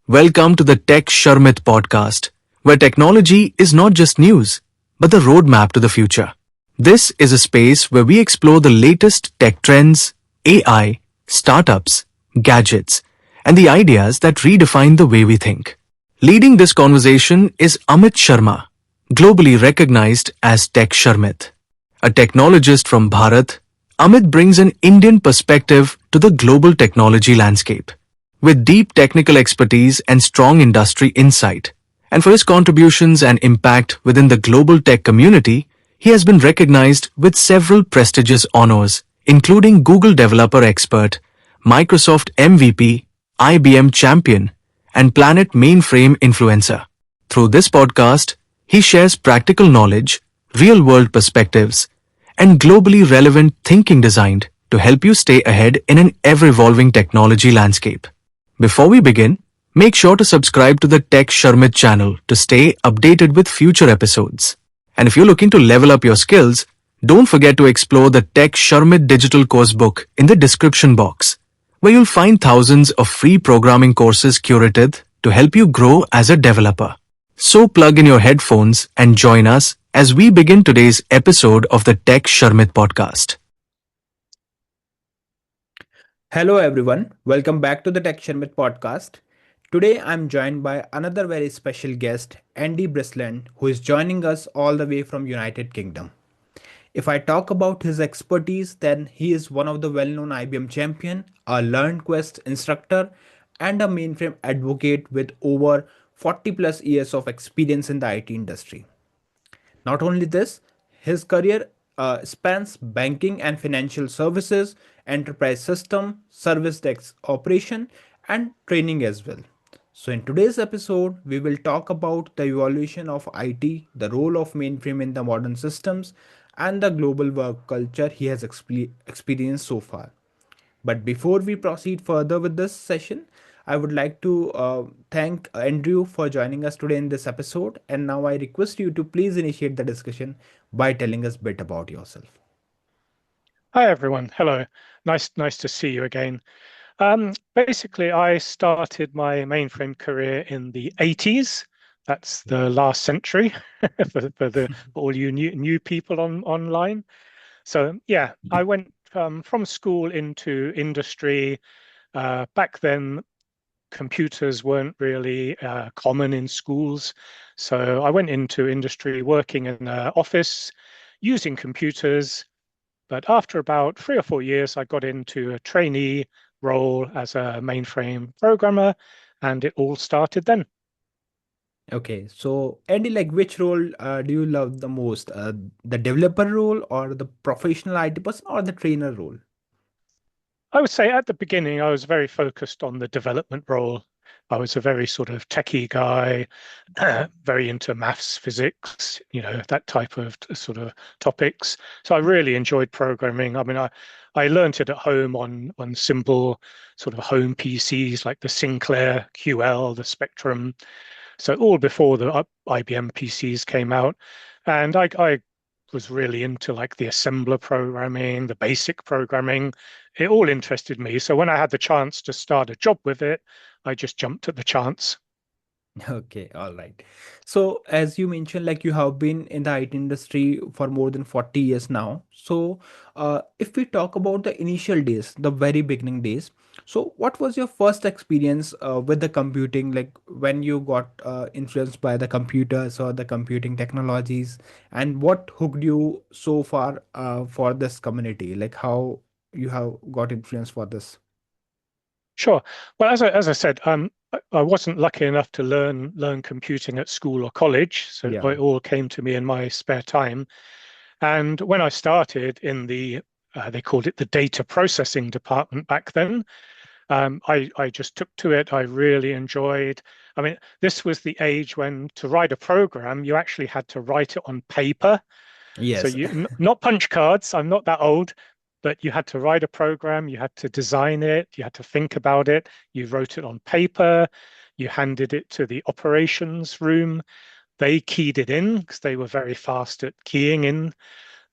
Welcome to the Tech Sharmit podcast, where technology is not just news, but the roadmap to the future. This is a space where we explore the latest tech trends, AI, startups, gadgets, and the ideas that redefine the way we think. Leading this conversation is Amit Sharma, globally recognized as Tech Sharmit. A technologist from Bharat, Amit brings an Indian perspective to the global technology landscape. With deep technical expertise and strong industry insight, and for his contributions and impact within the global tech community, he has been recognized with several prestigious honors, including Google Developer Expert, Microsoft MVP, IBM Champion, and Planet Mainframe Influencer. Through this podcast, he shares practical knowledge, real-world perspectives, and globally relevant thinking designed to help you stay ahead in an ever-evolving technology landscape. Before we begin, make sure to subscribe to the Tech Sharmit channel to stay updated with future episodes. And if you're looking to level up your skills, don't forget to explore the Tech Sharmit digital course book in the description box, where you'll find thousands of free programming courses curated to help you grow as a developer. So plug in your headphones and join us as we begin today's episode of the Tech Sharmit podcast. Hello everyone, welcome back to the Tech Sharmit podcast. Today I'm joined by another very special guest, Andy Brisland, who is joining us all the way from United Kingdom. If I talk about his expertise, then he is one of the well-known IBM Champion, a Learn Quest instructor, and a mainframe advocate with over 40 plus years of experience in the IT industry. Not only this, his career spans banking and financial services, enterprise system, service desk operation, and training as well. So, in today's episode, we will talk about the evolution of IT, the role of mainframe in the modern systems, and the global work culture he has experienced so far. But before we proceed further with this session, I would like to thank Andrew for joining us today in this episode. And now I request you to please initiate the discussion by telling us a bit about yourself. Hi everyone. Hello. Nice to see you again. Basically, I started my mainframe career in the 80s. That's the last century for all you new people online. So yeah, I went from school into industry. Back then, computers weren't really common in schools. So I went into industry working in an office using computers. But after about 3 or 4 years, I got into a trainee role as a mainframe programmer, and it all started then. Okay, so Andy, like which role do you love the most? The developer role or the professional IT person or the trainer role? I would say at the beginning, I was very focused on the development role. I was a very sort of techie guy, very into maths, physics, that type of sort of topics. So I really enjoyed programming. I mean, I learned it at home on simple sort of home PCs like the Sinclair QL, the Spectrum. So all before the IBM PCs came out. And I was really into like the assembler programming, the basic programming. It all interested me. So when I had the chance to start a job with it, I just jumped at the chance. Okay, all right. So, as you mentioned, like you have been in the IT industry for more than 40 years now. So, if we talk about the initial days, the very beginning days, so what was your first experience with the computing? Like when you got influenced by the computers or the computing technologies, and what hooked you so far for this community? Like how you have got influence for this? Sure. Well, as I said, I wasn't lucky enough to learn computing at school or college, so Yeah. it all came to me in my spare time. And when I started in they called it the data processing department back then. I just took to it. I really enjoyed. I mean, this was the age when to write a program, you actually had to write it on paper. So Yes. not punch cards. I'm not that old, but you had to write a program, you had to design it, you had to think about it. You wrote it on paper, you handed it to the operations room. They keyed it in because they were very fast at keying in.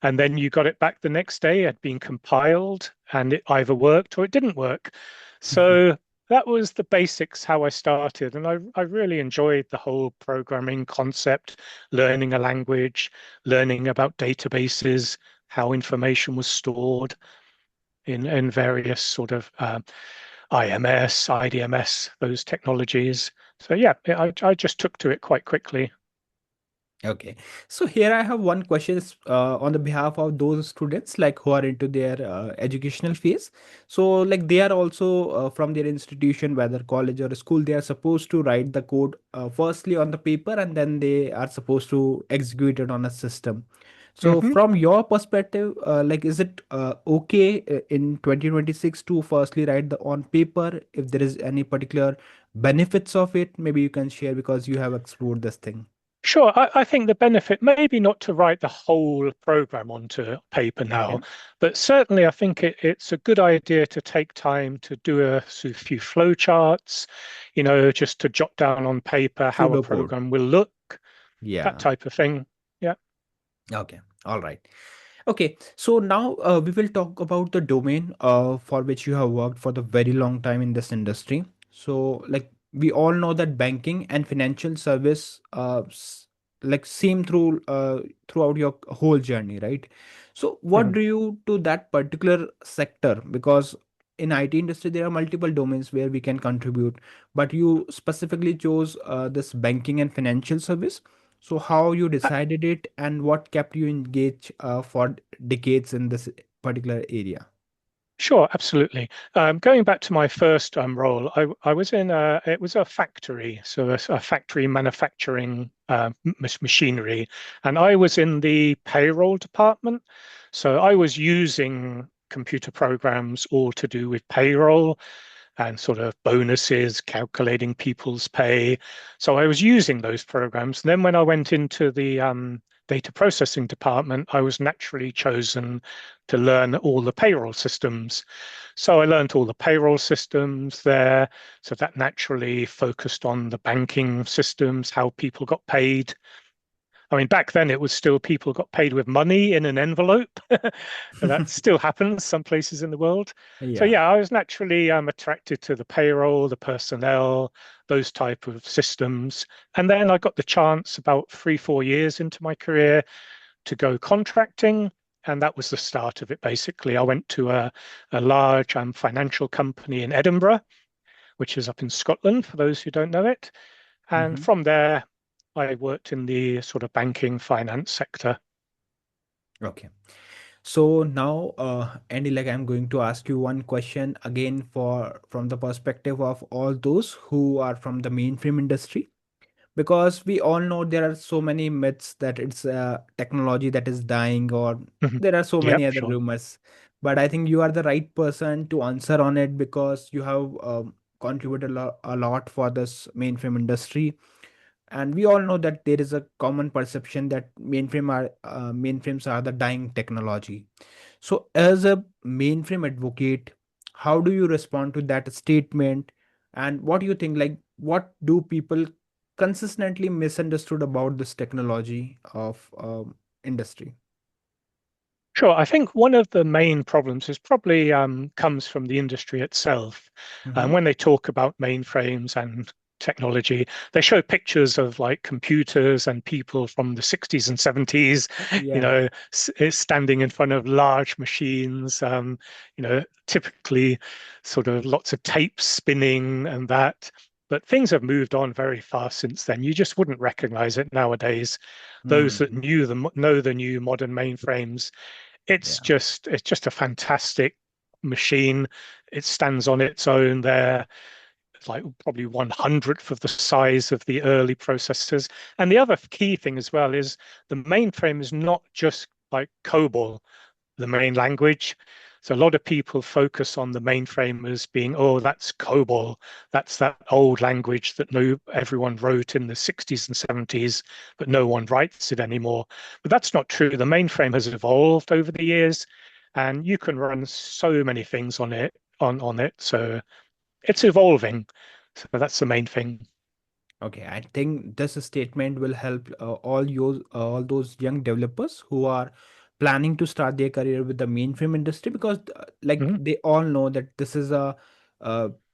And then you got it back the next day. It had been compiled and it either worked or it didn't work. So that was the basics how I started, and I really enjoyed the whole programming concept, learning a language, learning about databases, how information was stored in various sort of IMS, IDMS, those technologies. So yeah, I just took to it quite quickly. Okay, so here I have one question on the behalf of those students like who are into their educational phase. So like they are also from their institution, whether college or school, they are supposed to write the code firstly on the paper and then they are supposed to execute it on a system. So Hmm. from your perspective, like is it okay in 2026 to firstly write the on paper? If there is any particular benefits of it, maybe you can share because you have explored this thing. Sure, I think the benefit maybe not to write the whole program onto paper now, Okay. but certainly I think it's a good idea to take time to do few flow charts, just to jot down on paper how a Pseudocode. program will look, that Yeah. type of thing. Yeah. Okay. All right. Okay. So now we will talk about the domain for which you have worked for the very long time in this industry. So like we all know that banking and financial service like seem throughout your whole journey, right? So what Mhm. do you to that particular sector? Because in IT industry there are multiple domains where we can contribute, but you specifically chose this banking and financial service. So how you decided it and what kept you engaged for decades in this particular area? Sure, absolutely. Going back to my first role, I was it was a factory, so a factory manufacturing machinery, and I was in the payroll department. So I was using computer programs all to do with payroll and sort of bonuses, calculating people's pay. So I was using those programs. And then when I went into the data processing department, I was naturally chosen to learn all the payroll systems. So I learned all the payroll systems there. So that naturally focused on the banking systems, how people got paid. I mean, back then it was still people got paid with money in an envelope. That still happens some places in the world. So Yeah. yeah, I was naturally attracted to the payroll, the personnel, those type of systems. And then I got the chance about 3, 4 years into my career to go contracting. And that was the start of it, basically. I went to a large financial company in Edinburgh, which is up in Scotland, for those who don't know it. And Hmm. from there, I worked in the sort of banking finance sector. Okay. So now, Andy, like I'm going to ask you one question again for from the perspective of all those who are from the mainframe industry, because we all know there are so many myths that it's a technology that is dying, or Mhm. there are so Yep, many other sure. rumors. But I think you are the right person to answer on it because you have contributed a lot for this mainframe industry. And we all know that there is a common perception that mainframes are the dying technology. So as a mainframe advocate, how do you respond to that statement? And what do you think, like what do people consistently misunderstood about this technology of industry? Sure. I think one of the main problems is probably comes from the industry itself. And Mm-hmm. when they talk about mainframes and technology, they show pictures of like computers and people from the 60s and 70s, Yeah. standing in front of large machines, typically sort of lots of tapes spinning and that. But things have moved on very fast since then. You just wouldn't recognize it nowadays. Those that Hmm. know the new modern mainframes, Yeah. it's just a fantastic machine. It stands on its own there. It's like probably 1/100th of the size of the early processors. And the other key thing as well is the mainframe is not just like COBOL, the main language. So a lot of people focus on the mainframe as being, oh, that's COBOL. That's that old language that everyone wrote in the 60s and 70s, but no one writes it anymore. But that's not true. The mainframe has evolved over the years, and you can run so many things on it. So it's evolving. So that's the main thing. Okay, I think this statement will help all those young developers who are planning to start their career with the mainframe industry because like Mhm. they all know that this is a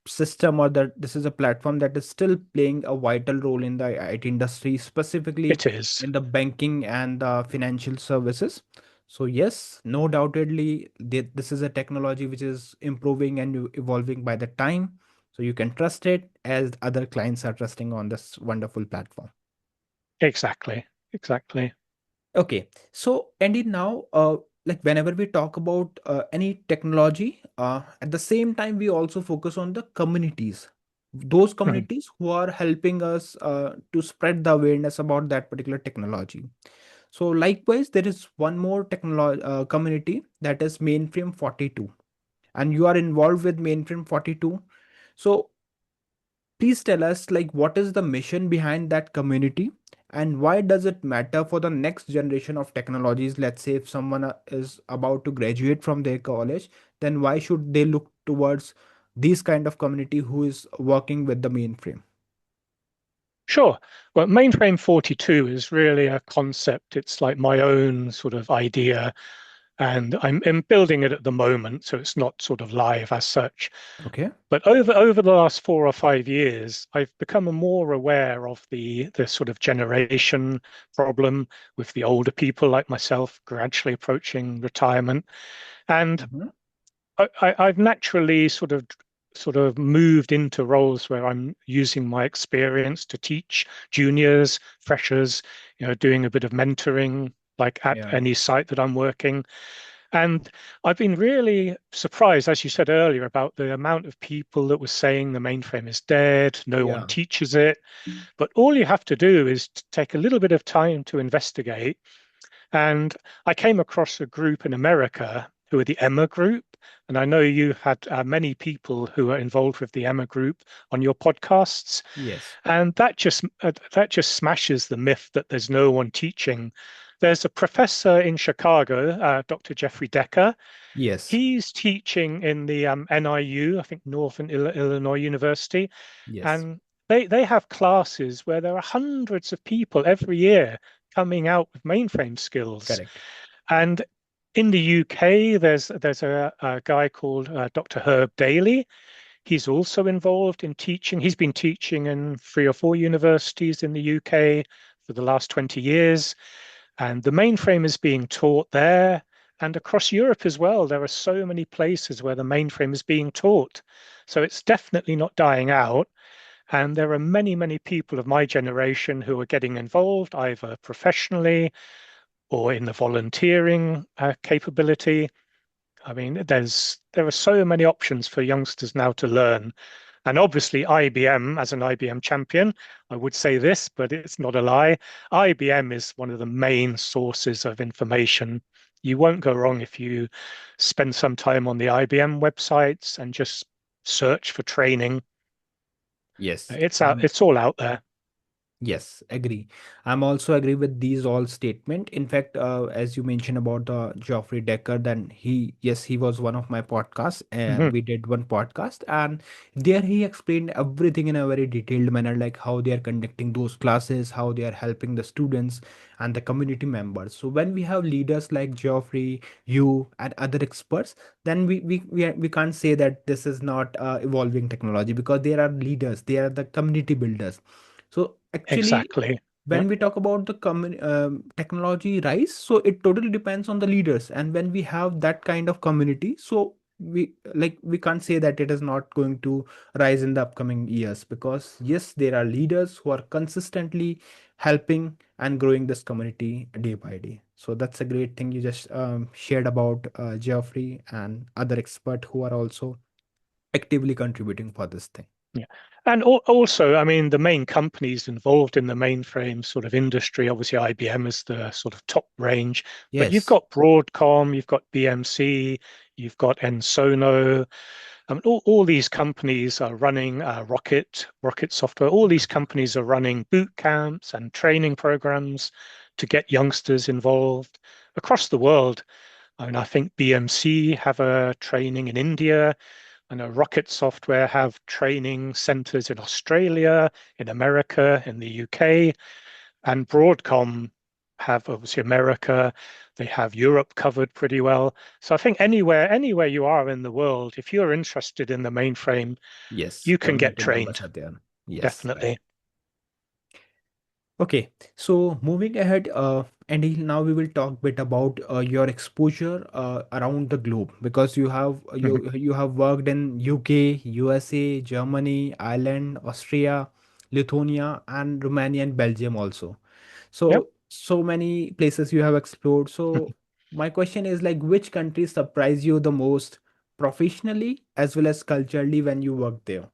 system, or that this is a platform that is still playing a vital role in the IT industry, specifically It is. in the banking and the financial services. So yes, no doubtedly, this is a technology which is improving and evolving by the time. So you can trust it as other clients are trusting on this wonderful platform. Exactly. Exactly. Okay, so Andy, now, like whenever we talk about any technology, at the same time we also focus on the communities, those Mhm. communities who are helping us to spread the awareness about that particular technology. So likewise, there is one more technology community, that is Mainframe 42, and you are involved with Mainframe 42. So please tell us, like, what is the mission behind that community, and why does it matter for the next generation of technologies? Let's say if someone is about to graduate from their college, then why should they look towards these kind of community who is working with the mainframe? Sure. Well, Mainframe 42 is really a concept. It's like my own sort of idea, and I'm building it at the moment, so it's not sort of live as such. Okay. But over the last 4 or 5 years, I've become more aware of the sort of generation problem with the older people like myself gradually approaching retirement. And Mhm. I've naturally sort of moved into roles where I'm using my experience to teach juniors, freshers, doing a bit of mentoring, like at Yeah. any site that I'm working. And I've been really surprised, as you said earlier, about the amount of people that were saying the mainframe is dead, no one Yeah. teaches it. But all you have to do is to take a little bit of time to investigate. And I came across a group in America who are the Emma Group. And I know you had many people who are involved with the Emma Group on your podcasts. Yes. And that just smashes the myth that there's no one teaching. There's a professor in Chicago, Dr. Jeffrey Decker. Yes. He's teaching in the NIU, I think Northern Illinois University, Yes. and they have classes where there are hundreds of people every year coming out with mainframe skills. Correct. And in the UK, there's a guy called Dr. Herb Daly. He's also involved in teaching. He's been teaching in 3 or 4 universities in the UK for the last 20 years. And the mainframe is being taught there and across Europe as well. There are so many places where the mainframe is being taught. So it's definitely not dying out. And there are many, many people of my generation who are getting involved either professionally or in the volunteering capability. I mean, there are so many options for youngsters now to learn. And obviously, IBM, as an IBM champion, I would say this, but it's not a lie. IBM is one of the main sources of information. You won't go wrong if you spend some time on the IBM websites and just search for training. Yes. It's out, it's all out there. Yes, agree. I'm also agree with these all statement. In fact, as you mentioned about the Geoffrey Decker, then yes, he was one of my podcasts, and Mhm. we did one podcast, and there he explained everything in a very detailed manner, like how they are conducting those classes, how they are helping the students and the community members. So when we have leaders like Geoffrey, you, and other experts, then we can't say that this is not evolving technology, because there are leaders, they are the community builders. So actually, Exactly. Yeah. when we talk about the technology rise, so it totally depends on the leaders. And when we have that kind of community, so we can't say that it is not going to rise in the upcoming years, because yes, there are leaders who are consistently helping and growing this community day by day. So that's a great thing you just shared about Geoffrey and other expert who are also actively contributing for this thing. Yeah. And also, I mean, the main companies involved in the mainframe sort of industry, obviously IBM is the sort of top range, but you've Yes. got Broadcom, you've got BMC, you've got Ensono. All these companies are running rocket software. All these companies are running boot camps and training programs to get youngsters involved across the world. I mean, I think BMC have a training in India. I know Rocket Software have training centers in Australia, in America, in the UK, and Broadcom have obviously America. They have Europe covered pretty well. So I think anywhere you are in the world, if you're interested in the mainframe, Yes, you can get community members trained, are there. Yes, right. definitely. Okay, so moving ahead, Andy, now we will talk a bit about your exposure around the globe because you have Mhm. you have worked in UK, USA, Germany, Ireland, Austria, Lithuania, and Romania and Belgium also. Yep. So many places you have explored. So my question is like, which countries surprise you the most professionally as well as culturally when you work there?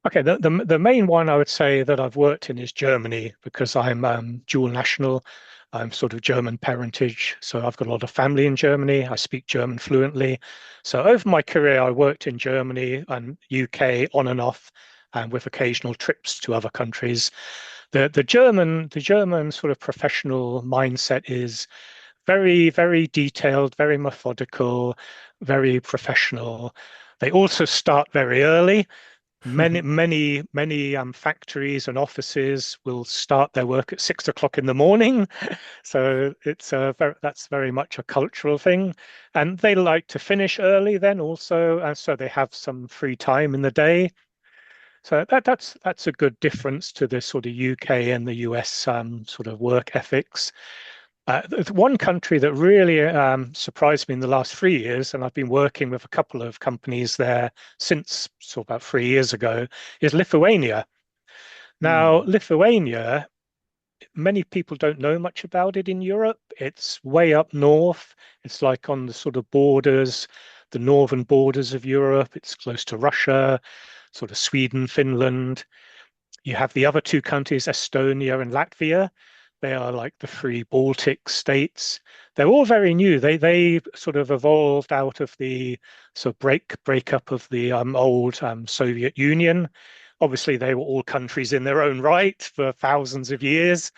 Okay, the main one I would say that I've worked in is Germany because I'm dual national. I'm sort of German parentage, so I've got a lot of family in Germany. I speak German fluently. So over my career, I worked in Germany and UK on and off, and with occasional trips to other countries. The German sort of professional mindset is very detailed, very methodical, very professional. They also start very early. Many factories and offices will start their work at 6 o'clock in the morning. So that's very much a cultural thing. And they like to finish early then also, and so they have some free time in the day. So that's a good difference to the sort of UK and the US sort of work ethics. One country that really surprised me in the last 3 years, and I've been working with a couple of companies there since so about 3 years ago, is Lithuania. Now, Hmm. Lithuania, many people don't know much about it in Europe. It's way up north. It's like on the sort of borders, the northern borders of Europe. It's close to Russia, sort of Sweden, Finland. You have the other two countries, Estonia and Latvia. They are like the three Baltic states. They're all very new. They sort of evolved out of the sort of breakup of the old Soviet Union. Obviously, they were all countries in their own right for thousands of years,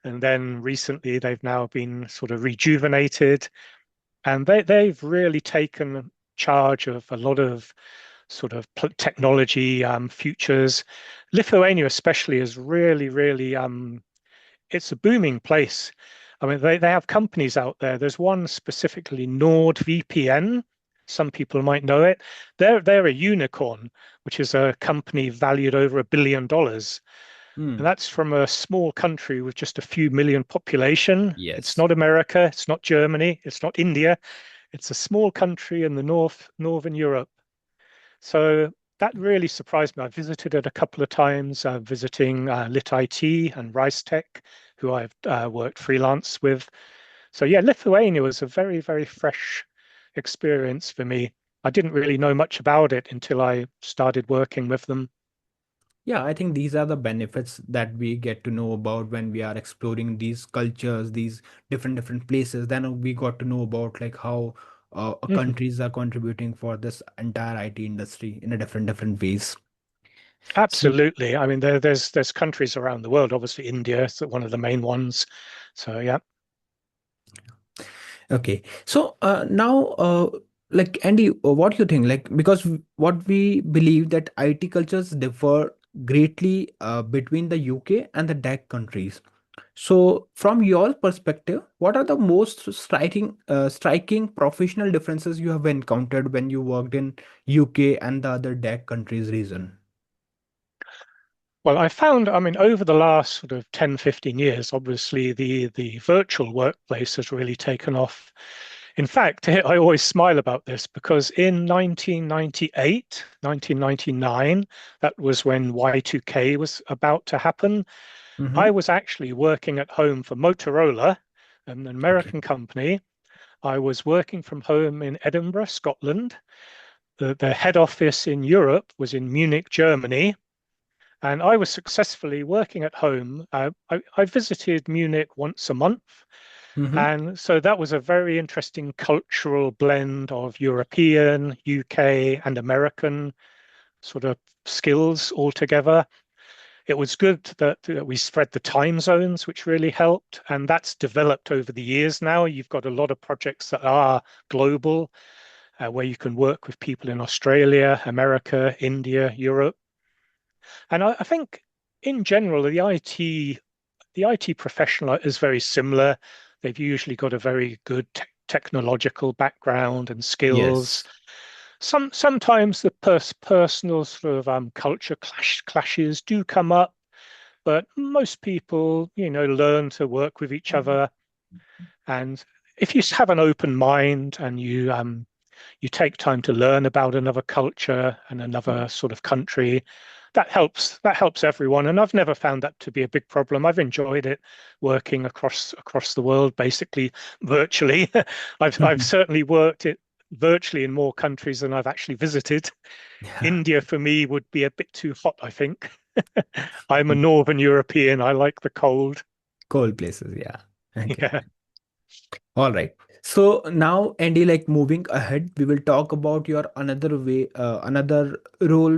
and then recently they've now been sort of rejuvenated, and they've really taken charge of a lot of sort of technology futures. Lithuania, especially, is really it's a booming place. I mean, they have companies out there. There's one specifically, NordVPN. Some people might know it. They're a unicorn, which is a company valued over $1 billion. And Hmm. that's from a small country with just a few million population. It's Yes. not America, it's not Germany, it's not India. It's a small country in the northern Europe. So that really surprised me. I visited it a couple of times, visiting Lit IT and Rice Tech, who I've worked freelance with. So yeah, Lithuania was a very fresh experience for me. I didn't really know much about it until I started working with them. Yeah, I think these are the benefits that we get to know about when we are exploring these cultures, these different places. Then we got to know about like how Mhm. countries are contributing for this entire IT industry in a different ways. So Absolutely. I mean, there's countries around the world. Obviously, India is one of the main ones. So yeah. okay, so now like Andy, what do you think? Like because what we believe that IT cultures differ greatly between the UK and the DAC countries. So, from your perspective, what are the most striking professional differences you have encountered when you worked in UK and the other DAC countries region? Well, I found, I mean, over the last sort of 10, 15 years, obviously the virtual workplace has really taken off. In fact, I always smile about this because in 1998, 1999, that was when Y2K was about to happen. Mm-hmm. I was actually working at home for Motorola, an Okay. American company. I was working from home in Edinburgh, Scotland. The head office in Europe was in Munich, Germany, and I was successfully working at home. I visited Munich once a month. Mm-hmm. And so that was a very interesting cultural blend of European, UK, and American sort of skills all together. It was good that we spread the time zones, which really helped. And that's developed over the years now. You've got a lot of projects that are global, where you can work with people in Australia, America, India, Europe. And I think in general, the IT professional is very similar. They've usually got a very good technological background and skills. Yes. Sometimes the personal sort of culture clashes do come up, but most people, learn to work with each other. And if you have an open mind and you take time to learn about another culture and another sort of country, that helps everyone. And I've never found that to be a big problem. I've enjoyed it working across the world, basically virtually. I've certainly worked it virtually in more countries than I've actually visited. Yeah. India for me would be a bit too hot, I think. I'm a Northern European. I like the cold. Cold places, yeah. Okay. Yeah. All right. So now, Andy, like moving ahead, we will talk about your another way, another role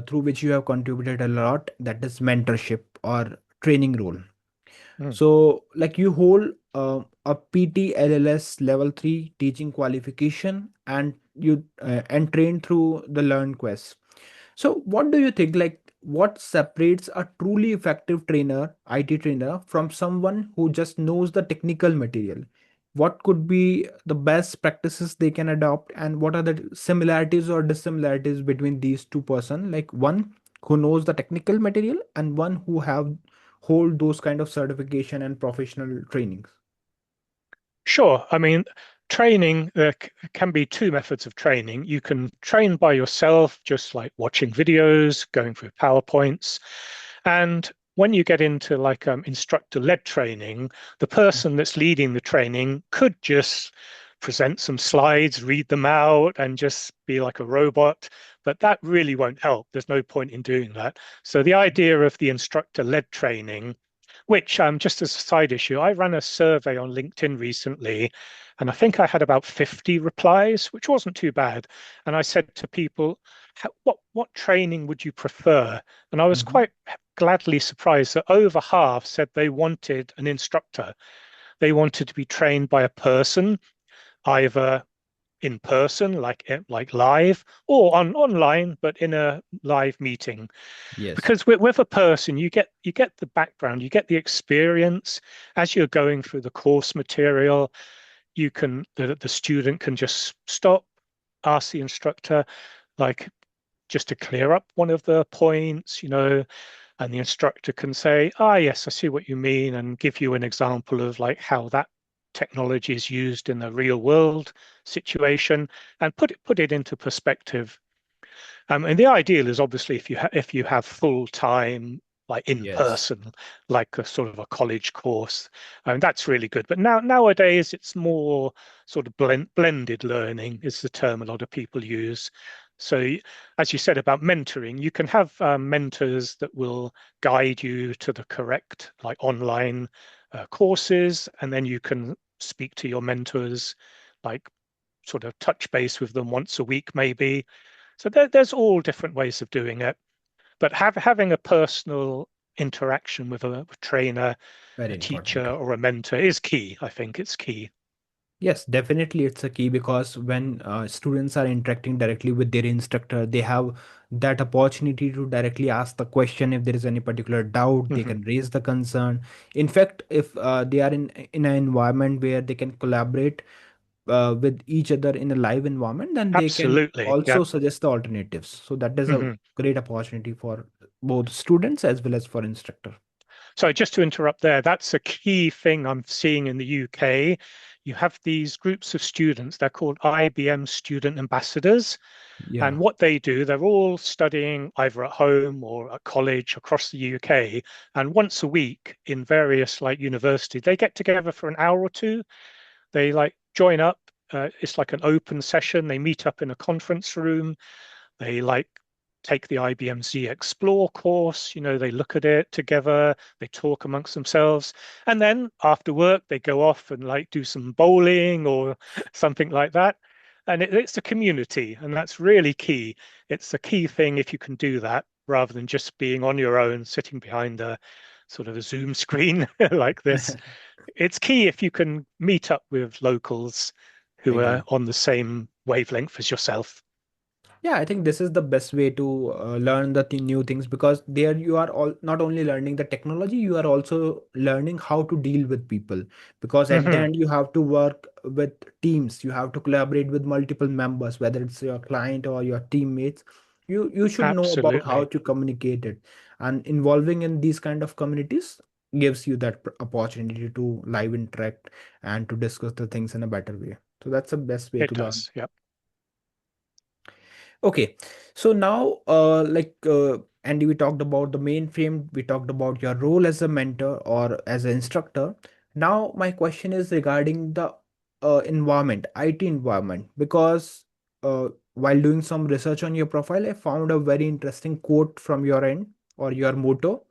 through which you have contributed a lot, that is mentorship or training role. Mm. So, like you hold a PT LLS level 3 teaching qualification and you and train through the Learn Quest. So, what do you think? Like, what separates a truly effective trainer, IT trainer, from someone who just knows the technical material? What could be the best practices they can adopt, and what are the similarities or dissimilarities between these two person? Like one who knows the technical material and one who have hold those kind of certification and professional trainings. Sure. I mean, training, there can be two methods of training. You can train by yourself, just like watching videos, going through PowerPoints. And when you get into like instructor-led training, the person that's leading the training could just present some slides, read them out, and just be like a robot. But that really won't help. There's no point in doing that. So the idea of the instructor-led training, which just as a side issue, I ran a survey on LinkedIn recently, and I think I had about 50 replies, which wasn't too bad. And I said to people, what training would you prefer? And I was Mhm. quite gladly surprised that over half said they wanted an instructor. They wanted to be trained by a person, either in person, like live, or online, but in a live meeting. Yes. Because with a person, you get the background, you get the experience as you're going through the course material. The student can just stop, ask the instructor, like just to clear up one of the points, and the instructor can say, ah, yes, I see what you mean, and give you an example of like how that technology is used in the real world situation, and put it into perspective. And the ideal is obviously if you have full time, like in Yes. person, like a sort of a college course, and that's really good. But nowadays it's more sort of blended learning is the term a lot of people use. So as you said about mentoring, you can have mentors that will guide you to the correct like online courses, and then you can speak to your mentors, like sort of touch base with them once a week maybe. So there's all different ways of doing it, but having a personal interaction with a trainer, Very a teacher, important. or a mentor is key. I think it's key. Yes, definitely it's a key because when students are interacting directly with their instructor, they have that opportunity to directly ask the question. If there is any particular doubt, they Hmm. can raise the concern. In fact, if they are in an environment where they can collaborate with each other in a live environment, then they can Absolutely. Yeah. also suggest the alternatives. So that is a Hmm. great opportunity for both students as well as for instructor. So just to interrupt there, that's a key thing I'm seeing in the UK. You have these groups of students, they're called IBM student ambassadors. And Yeah. what they do, they're all studying either at home or at college across the UK. And once a week in various like universities, they get together for an hour or two. They like join up. It's like an open session. They meet up in a conference room. They like take the IBM Z Explore course. They look at it together. They talk amongst themselves, and then after work they go off and like do some bowling or something like that. And it's a community, and that's really key. It's a key thing if you can do that rather than just being on your own, sitting behind a sort of a Zoom screen like this. It's key if you can meet up with locals who are Agree. on the same wavelength as yourself. Yeah, I think this is the best way to learn the new things, because there you are all not only learning the technology, you are also learning how to deal with people, because at the Hmm. end you have to work with teams, you have to collaborate with multiple members, whether it's your client or your teammates. You should know about how Absolutely. to communicate it, and involving in these kind of communities gives you that opportunity to live interact and to discuss the things in a better way. So that's the best way It to learn. does. Yep. Okay, so now, Andy, we talked about the mainframe, we talked about your role as a mentor or as an instructor. Now, my question is regarding the environment, IT environment, because while doing some research on your profile, I found a very interesting quote from your end or your motto,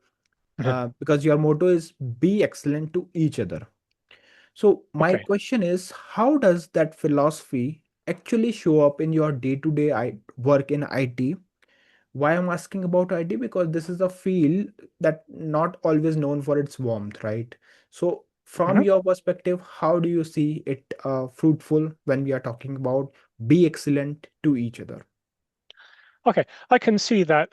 because your motto is be excellent to each other. So, my Okay. question is, how does that philosophy actually show up in your day-to-day work in IT? Why I'm asking about ID, because this is a field that not always known for its warmth, right? So from Mhm. your perspective, how do you see it fruitful when we are talking about be excellent to each other? Okay, I can see that.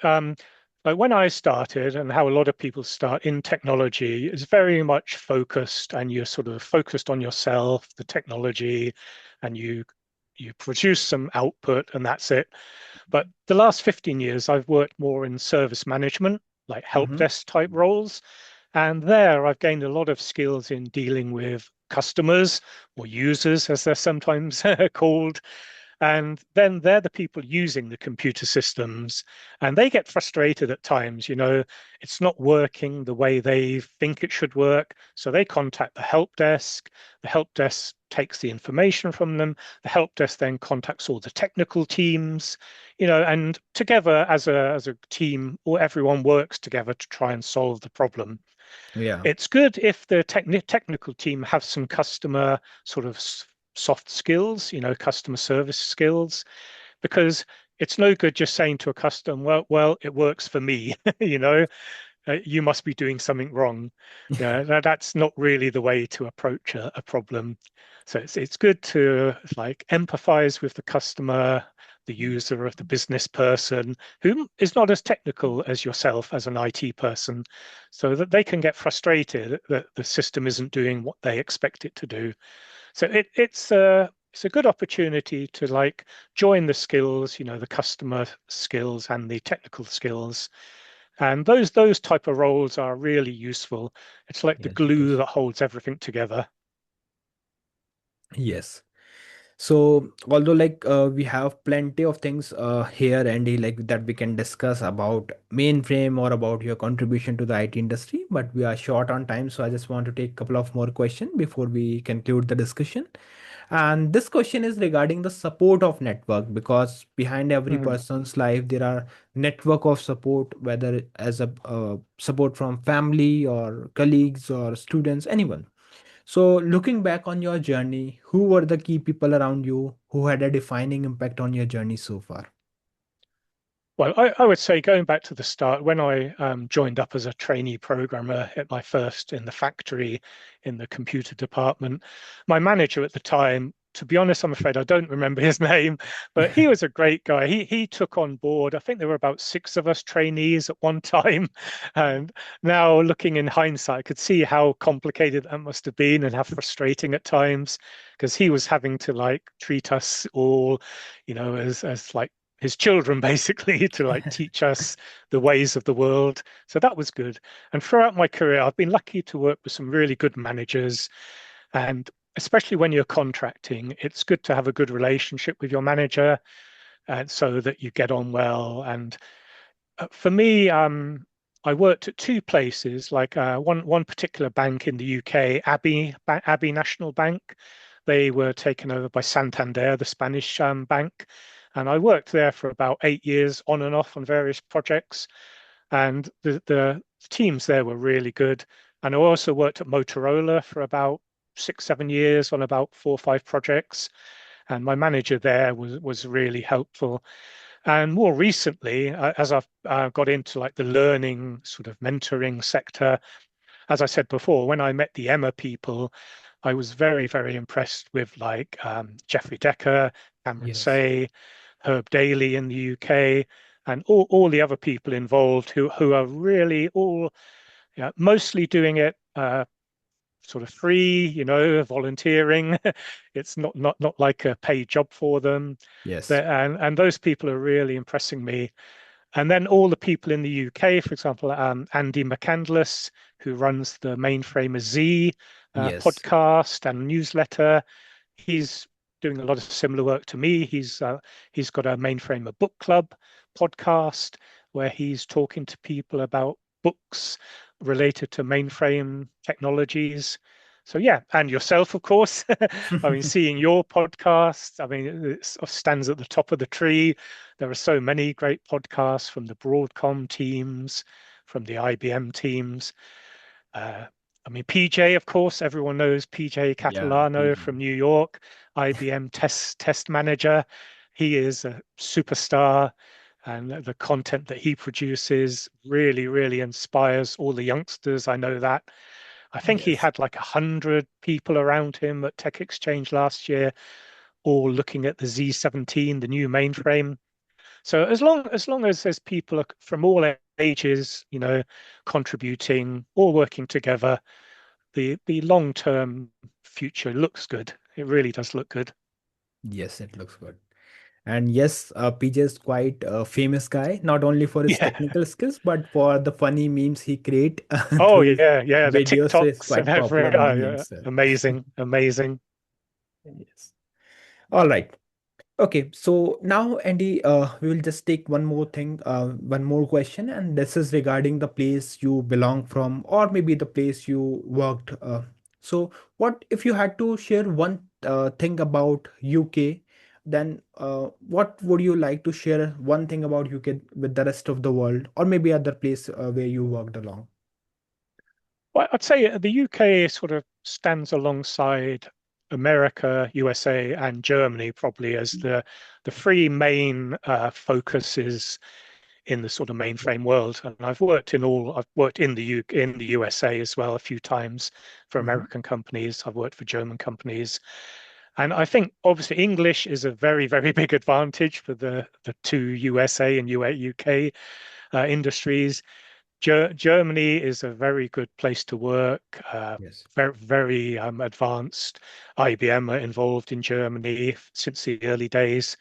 Like when I started, and how a lot of people start in technology, is very much focused, and you're sort of focused on yourself, the technology, and you produce some output, and that's it. But the last 15 years, I've worked more in service management, like help Mm-hmm. desk type roles, and there I've gained a lot of skills in dealing with customers or users, as they're sometimes called, and then they're the people using the computer systems, and they get frustrated at times. It's not working the way they think it should work. So they contact the help desk. The help desk takes the information from them. The help desk then contacts all the technical teams, and together as a team, or everyone works together to try and solve the problem. Yeah. It's good if the technical team have some customer sort of soft skills, customer service skills, because it's no good just saying to a customer, well, it works for me, you must be doing something wrong. That's not really the way to approach a problem. So it's good to like empathize with the customer, the user, of the business person who is not as technical as yourself as an IT person, so that they can get frustrated that the system isn't doing what they expect it to do. So it's a good opportunity to like join the skills, the customer skills and the technical skills, and those type of roles are really useful. It's like the Yes, glue yes. that holds everything together. Yes. So, although we have plenty of things here, Andy, like that we can discuss about mainframe or about your contribution to the IT industry, but we are short on time, so I just want to take a couple of more questions before we conclude the discussion. And this question is regarding the support of network, because behind every Mm. person's life there are network of support, whether as a support from family or colleagues or students, anyone. So, looking back on your journey, who were the key people around you who had a defining impact on your journey so far? Well, I would say going back to the start, when I joined up as a trainee programmer at my first in the factory in the computer department, my manager at the time, to be honest, I'm afraid I don't remember his name, but he was a great guy. He took on board, I think there were about six of us trainees at one time. And now looking in hindsight, I could see how complicated that must have been and how frustrating at times, because he was having to like treat us all, as like his children basically to like teach us the ways of the world. So that was good. And throughout my career, I've been lucky to work with some really good managers. And especially when you're contracting, it's good to have a good relationship with your manager, and so that you get on well. And for me, I worked at two places, like one particular bank in the UK, Abbey National Bank. They were taken over by Santander, the Spanish bank, and I worked there for about 8 years, on and off on various projects. And the teams there were really good. And I also worked at Motorola for about 6, 7 years on about 4 or 5 projects. And my manager there was really helpful. And more recently, as I've got into like the learning sort of mentoring sector, as I said before, when I met the Emma people, I was very, very impressed with like Jeffrey Decker, Cameron Yes. Say. Herb Daly in the UK, and all the other people involved who are really all mostly doing it sort of free, volunteering. It's not like a paid job for them. Yes. And those people are really impressing me. And then all the people in the UK, for example, Andy McCandless, who runs the Mainframe Z Yes. podcast and newsletter, he's doing a lot of similar work to me. He's got a Mainframe a book club podcast where he's talking to people about books related to mainframe technologies. So yeah, and yourself, of course. I mean, seeing your podcast, I mean, it stands at the top of the tree. There are so many great podcasts from the Broadcom teams, from the IBM teams. I mean, PJ, of course, everyone knows PJ Yeah, Catalano PG. from New York, IBM test manager. He is a superstar, and the content that he produces really, really inspires all the youngsters. I know that. I think he Yes. had like 100 people around him at Tech Exchange last year, all looking at the Z17, the new mainframe. So as long as there's people from all ages, contributing, all working together, the long-term future looks good. It really does look good. Yes, it looks good. And yes, PJ is quite a famous guy, not only for his Yeah. technical skills, but for the funny memes he create Oh through his yeah, yeah. The videos. So it's TikToks and quite popular every among yeah. youngsters. Amazing, amazing. Yes. All right. Okay, so now, Andy, we will just take one more thing, one more question, and this is regarding the place you belong from, or maybe the place you worked. So, what if you had to share one thing about UK, then what would you like to share one thing about UK with the rest of the world, or maybe other place where you worked along? Well, I'd say the UK sort of stands alongside America, USA, and Germany probably as the three main focuses in the sort of mainframe world. And I've worked in the in the USA as well a few times for Hmm. American companies. I've worked for German companies. And I think obviously English is a very, very big advantage for the two USA and UK industries. Germany is a very good place to work. Yes. Very, very advanced. IBM are involved in Germany since the early days.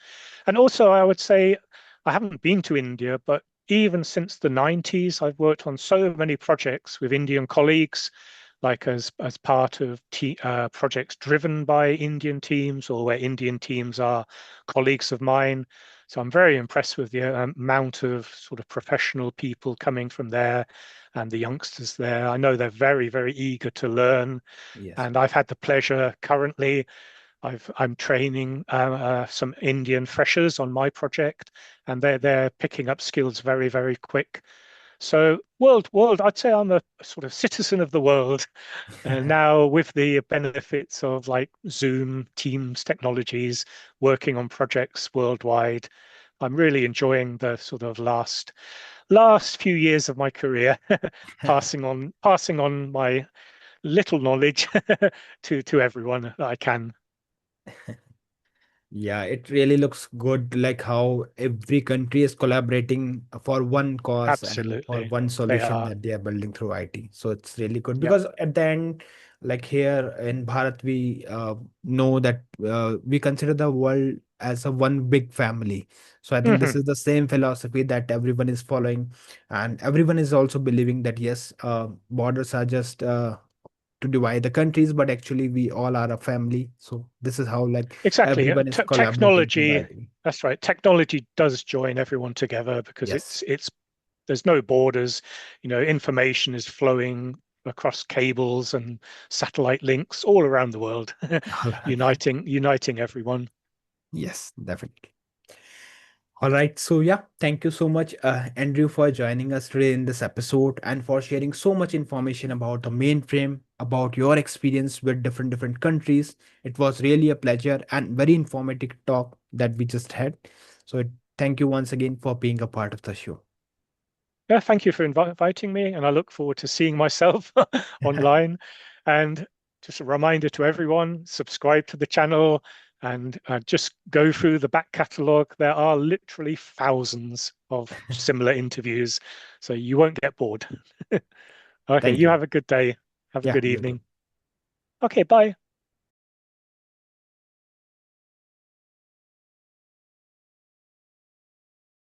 And also, I would say I haven't been to India, but even since the 90s, I've worked on so many projects with Indian colleagues, like as part of projects driven by Indian teams or where Indian teams are colleagues of mine. So I'm very impressed with the amount of sort of professional people coming from there and the youngsters there. I know they're very, very eager to learn. Yes. And I've had the pleasure currently, I'm training some Indian freshers on my project, and they're picking up skills very, very quick. So world, I'd say I'm a sort of citizen of the world. And now with the benefits of like Zoom, Teams technologies, working on projects worldwide, I'm really enjoying the sort of last few years of my career, passing on my little knowledge to everyone that I can. Yeah, it really looks good, like how every country is collaborating for one cause and for Absolutely. one They solution are. that they are building through IT. So it's really good Yep. because at the end, like here in Bharat, we know that we consider the world as a one big family. So I think this Hmm. is the same philosophy that everyone is following, and everyone is also believing that yes, borders are just to divide the countries, but actually we all are a family. So this is how like Exactly. everyone is collaborating to Technology, write it. that's right. Technology does join everyone together because Yes. it's there's no borders. Information is flowing across cables and satellite links all around the world, All right. uniting everyone. Yes, definitely. All right. So yeah, thank you so much, Andrew, for joining us today in this episode and for sharing so much information about the mainframe, about your experience with different countries. It was really a pleasure and very informative talk that we just had. So thank you once again for being a part of the show. Yeah, thank you for inviting me, and I look forward to seeing myself online. And just a reminder to everyone, subscribe to the channel and just go through the back catalogue. There are literally thousands of similar interviews, so you won't get bored. Okay, Thank you you. have a good day. Have a Yeah, good you too. evening. Okay, bye.